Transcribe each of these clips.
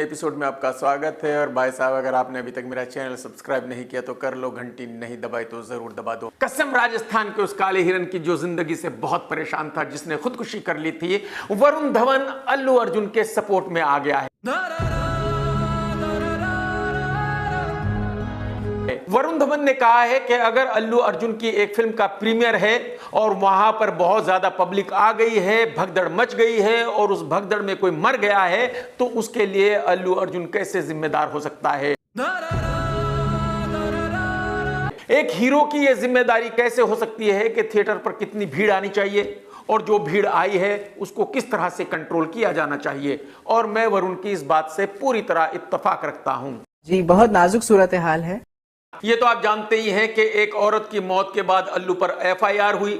Episode में आपका स्वागत है। और भाई साहब, अगर आपने अभी तक मेरा चैनल सब्सक्राइब नहीं किया तो कर लो, घंटी नहीं दबाई तो जरूर दबा दो। कसम राजस्थान के उस काले हिरन की जो जिंदगी से बहुत परेशान था, जिसने खुदकुशी कर ली थी, वरुण धवन अल्लू अर्जुन के सपोर्ट में आ गया है। वरुण धवन ने कहा है कि अगर अल्लू अर्जुन की एक फिल्म का प्रीमियर है और वहां पर बहुत ज्यादा पब्लिक आ गई है, भगदड़ मच गई है और उस भगदड़ में कोई मर गया है, तो उसके लिए अल्लू अर्जुन कैसे जिम्मेदार हो सकता है। एक हीरो की यह जिम्मेदारी कैसे हो सकती है कि थिएटर पर कितनी भीड़ आनी चाहिए और जो भीड़ आई है उसको किस तरह से कंट्रोल किया जाना चाहिए। और मैं वरुण की इस बात से पूरी तरह इत्तेफाक रखता हूं। जी, बहुत नाजुक सूरत हाल है। ये तो आप जानते ही हैं कि एक औरत की मौत के बाद अल्लू पर एफआईआर हुई,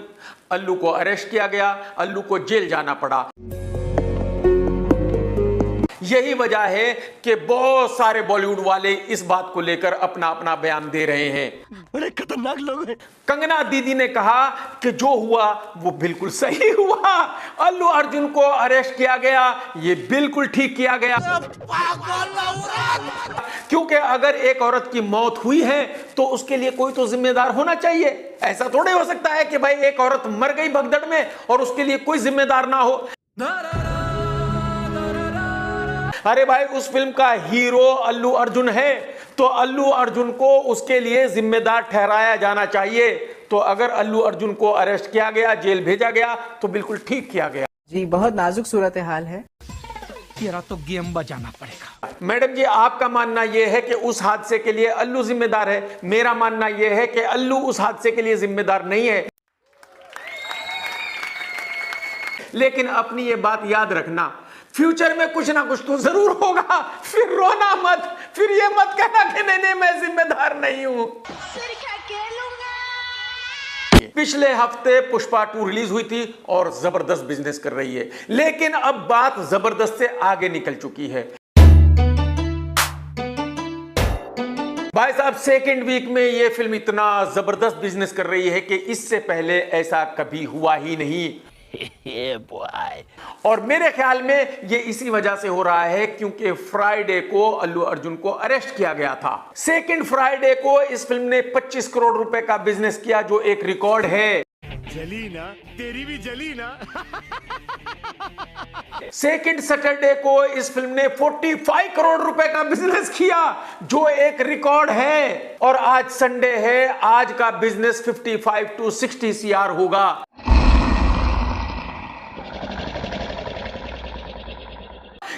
अल्लू को अरेस्ट किया गया, अल्लू को जेल जाना पड़ा। यही वजह है कि बहुत सारे बॉलीवुड वाले इस बात को लेकर अपना अपना बयान दे रहे हैं। बड़े खतरनाक लोग हैं। कंगना दीदी ने कहा कि जो हुआ वो बिल्कुल सही हुआ, अल्लू अर्जुन को अरेस्ट किया गया, ये बिल्कुल ठीक किया गया। क्योंकि अगर एक औरत की मौत हुई है तो उसके लिए कोई तो जिम्मेदार होना चाहिए। ऐसा थोड़े हो सकता है कि भाई एक औरत मर गई भगदड़ में और उसके लिए कोई जिम्मेदार ना हो। अरे भाई, उस फिल्म का हीरो अल्लू अर्जुन है तो अल्लू अर्जुन को उसके लिए जिम्मेदार ठहराया जाना चाहिए। तो अगर अल्लू अर्जुन को अरेस्ट किया गया, जेल भेजा गया, तो बिल्कुल ठीक किया गया। जी, बहुत नाजुक सूरत हाल है। तेरा तो गेम बजाना पड़ेगा। मैडम जी, आपका मानना यह है कि उस हादसे के लिए अल्लू जिम्मेदार है, मेरा मानना यह है कि अल्लू उस हादसे के लिए जिम्मेदार नहीं है। लेकिन अपनी ये बात याद रखना, फ्यूचर में कुछ ना कुछ तो जरूर होगा, फिर रोना मत, फिर ये मत कहना कि नहीं मैं जिम्मेदार नहीं हूं। पिछले हफ्ते पुष्पा 2 रिलीज हुई थी और जबरदस्त बिजनेस कर रही है, लेकिन अब बात जबरदस्त से आगे निकल चुकी है। भाई साहब, सेकेंड वीक में यह फिल्म इतना जबरदस्त बिजनेस कर रही है कि इससे पहले ऐसा कभी हुआ ही नहीं। और मेरे ख्याल में ये इसी वजह से हो रहा है क्योंकि फ्राइडे को अल्लू अर्जुन को अरेस्ट किया गया था। सेकंड फ्राइडे को इस फिल्म ने 25 करोड़ रुपए का बिजनेस किया, जो एक रिकॉर्ड है। जली ना, तेरी भी जली ना। सेकंड सैटरडे को इस फिल्म ने 45 करोड़ रुपए का बिजनेस किया, जो एक रिकॉर्ड है। और आज संडे है, आज का बिजनेस 55 to 60 CR होगा।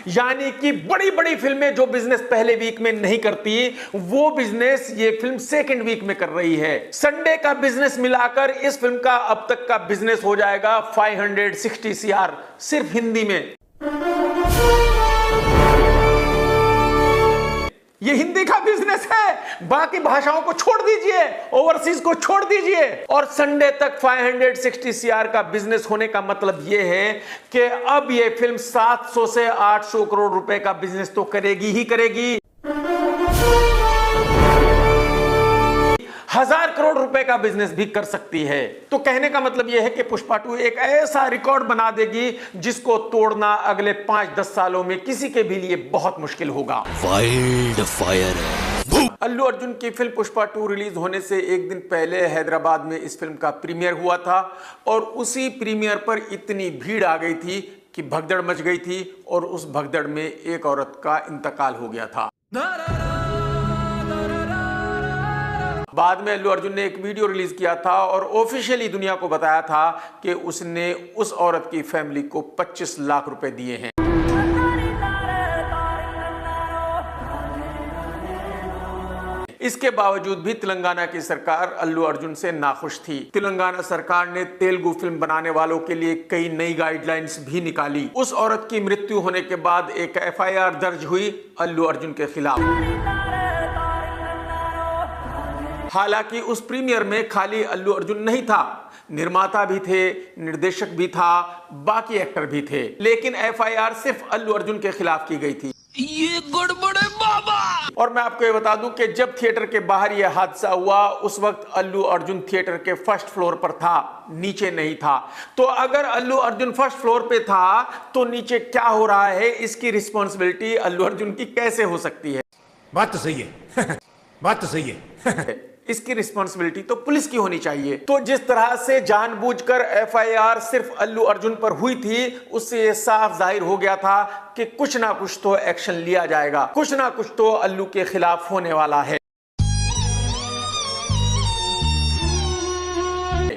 यानी कि बड़ी बड़ी फिल्में जो बिजनेस पहले वीक में नहीं करती, वो बिजनेस ये फिल्म सेकंड वीक में कर रही है। संडे का बिजनेस मिलाकर इस फिल्म का अब तक का बिजनेस हो जाएगा 560 CR सिर्फ हिंदी में। ये हिंदी का बिजनेस है, बाकी भाषाओं को छोड़ दीजिए, ओवरसीज को छोड़ दीजिए। और संडे तक 560 CR का बिजनेस होने का मतलब यह है कि अब ये फिल्म 700 से 800 करोड़ रुपए का बिजनेस तो करेगी ही करेगी। 1000 करोड़ रुपए का बिजनेस भी कर सकती है। तो कहने का मतलब यह है कि पुष्पा 2 एक ऐसा रिकॉर्ड बना देगी जिसको तोड़ना अगले 5-10 सालों में किसी के भी लिए बहुत मुश्किल होगा। वाइल्ड फायर है। अल्लू अर्जुन की फिल्म पुष्पा 2 रिलीज होने से एक दिन पहले हैदराबाद में इस फिल्म का प्रीमियर हुआ था और उसी प्रीमियर पर इतनी भीड़ आ गई थी कि भगदड़ मच गई थी और उस भगदड़ में एक औरत का इंतकाल हो गया था। बाद में अल्लू अर्जुन ने एक वीडियो रिलीज किया था और ऑफिशियली दुनिया को बताया था कि उसने उस औरत की फैमिली को 25 लाख रुपए दिए हैं। इसके बावजूद भी तेलंगाना की सरकार अल्लू अर्जुन से नाखुश थी। तेलंगाना सरकार ने तेलुगु फिल्म बनाने वालों के लिए कई नई गाइडलाइंस भी निकाली। उस औरत की मृत्यु होने के बाद एक FIR दर्ज हुई अल्लू अर्जुन के खिलाफ। हालांकि उस प्रीमियर में खाली अल्लू अर्जुन नहीं था, निर्माता भी थे, निर्देशक भी था, बाकी एक्टर भी थे, लेकिन FIR सिर्फ अल्लू अर्जुन के खिलाफ की गई थी। ये गड़बड़ है बाबा। और मैं आपको ये बता दूं कि जब थिएटर के बाहर यह हादसा हुआ उस वक्त अल्लू अर्जुन थिएटर के फर्स्ट फ्लोर पर था, नीचे नहीं था। तो अगर अल्लू अर्जुन फर्स्ट फ्लोर पे था तो नीचे क्या हो रहा है इसकी रिस्पॉन्सिबिलिटी अल्लू अर्जुन की कैसे हो सकती है? बात तो सही है बात तो सही है इसकी रिस्पॉन्सिबिलिटी तो पुलिस की होनी चाहिए। तो जिस तरह से जानबूझकर एफआईआर सिर्फ अल्लू अर्जुन पर हुई थी उससे यह साफ जाहिर हो गया था कि कुछ ना कुछ तो एक्शन लिया जाएगा, कुछ ना कुछ तो अल्लू के खिलाफ होने वाला है।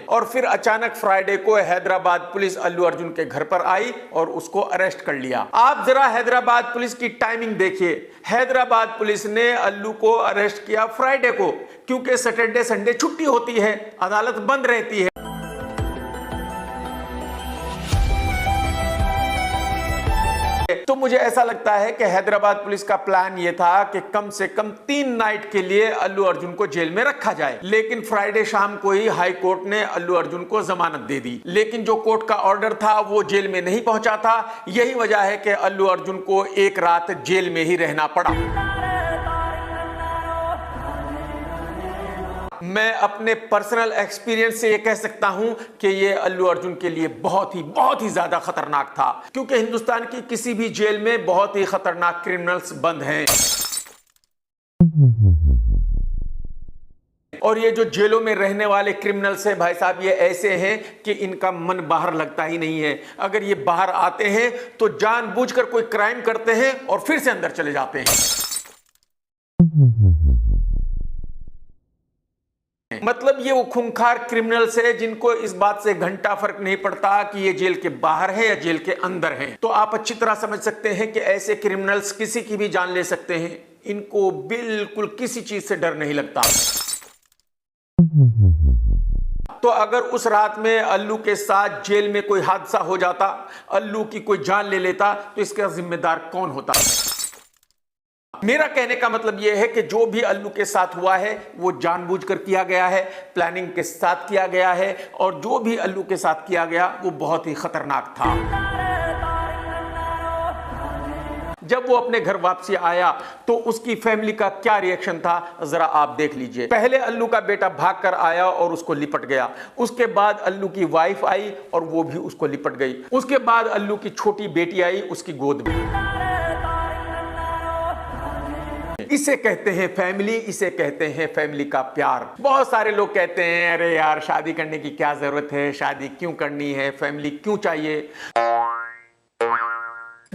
और फिर अचानक फ्राइडे को हैदराबाद पुलिस अल्लू अर्जुन के घर पर आई और उसको अरेस्ट कर लिया। आप जरा हैदराबाद पुलिस की टाइमिंग देखिए। हैदराबाद पुलिस ने अल्लू को अरेस्ट किया फ्राइडे को, क्योंकि सैटरडे संडे छुट्टी होती है, अदालत बंद रहती है। तो मुझे ऐसा लगता है कि हैदराबाद पुलिस का प्लान यह था कि कम से कम 3 नाइट के लिए अल्लू अर्जुन को जेल में रखा जाए। लेकिन फ्राइडे शाम को ही हाई कोर्ट ने अल्लू अर्जुन को जमानत दे दी। लेकिन जो कोर्ट का ऑर्डर था वो जेल में नहीं पहुंचा था। यही वजह है कि अल्लू अर्जुन को एक रात जेल में ही रहना पड़ा। मैं अपने पर्सनल एक्सपीरियंस से ये कह सकता हूं कि ये अल्लू अर्जुन के लिए बहुत ही ज्यादा खतरनाक था, क्योंकि हिंदुस्तान की किसी भी जेल में बहुत ही खतरनाक क्रिमिनल्स बंद हैं। और ये जो जेलों में रहने वाले क्रिमिनल्स हैं भाई साहब, ये ऐसे हैं कि इनका मन बाहर लगता ही नहीं है। अगर ये बाहर आते हैं तो जानबूझकर कोई क्राइम करते हैं और फिर से अंदर चले जाते हैं। मतलब ये वो खूंखार क्रिमिनल्स है जिनको इस बात से घंटा फर्क नहीं पड़ता कि ये जेल के बाहर है या जेल के अंदर है। तो आप अच्छी तरह समझ सकते हैं कि ऐसे क्रिमिनल्स किसी की भी जान ले सकते हैं। इनको बिल्कुल किसी चीज से डर नहीं लगता। तो अगर उस रात में अल्लू के साथ जेल में कोई हादसा हो जाता, अल्लू की कोई जान ले लेता, तो इसका जिम्मेदार कौन होता? मेरा कहने का मतलब यह है कि जो भी अल्लू के साथ हुआ है वो जानबूझकर किया गया है, प्लानिंग के साथ किया गया है, और जो भी अल्लू के साथ किया गया वो बहुत ही खतरनाक था। जब वो अपने घर वापसी आया तो उसकी फैमिली का क्या रिएक्शन था जरा आप देख लीजिए। पहले अल्लू का बेटा भागकर आया और उसको लिपट गया। उसके बाद अल्लू की वाइफ आई और वो भी उसको लिपट गई। उसके बाद अल्लू की छोटी बेटी आई उसकी गोद में। इसे कहते हैं फैमिली, इसे कहते हैं फैमिली का प्यार। बहुत सारे लोग कहते हैं अरे यार शादी करने की क्या जरूरत है, शादी क्यों करनी है, फैमिली क्यों चाहिए।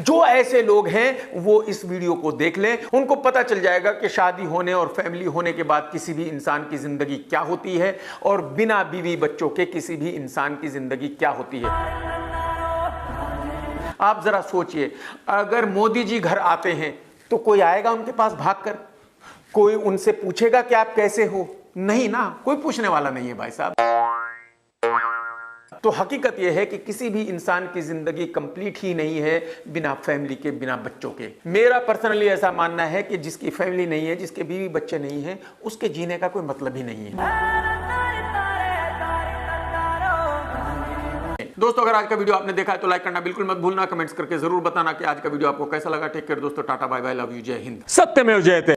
जो ऐसे लोग हैं वो इस वीडियो को देख लें, उनको पता चल जाएगा कि शादी होने और फैमिली होने के बाद किसी भी इंसान की जिंदगी क्या होती है और बिना बीवी बच्चों के किसी भी इंसान की जिंदगी क्या होती है। आप जरा सोचिए, अगर मोदी जी घर आते हैं तो कोई आएगा उनके पास भागकर? कोई उनसे पूछेगा कि आप कैसे हो? नहीं ना, कोई पूछने वाला नहीं है भाई साहब। तो हकीकत यह है कि किसी भी इंसान की जिंदगी कंप्लीट ही नहीं है बिना फैमिली के, बिना बच्चों के। मेरा पर्सनली ऐसा मानना है कि जिसकी फैमिली नहीं है, जिसके बीवी बच्चे नहीं हैं, उसके जीने का कोई मतलब ही नहीं है। दोस्तों अगर आज का वीडियो आपने देखा है तो लाइक करना बिल्कुल मत भूलना, कमेंट्स करके जरूर बताना कि आज का वीडियो आपको कैसा लगा। टेक केयर दोस्तों, tata bye bye, love you, जय हिंद, सत्यमेव जयते।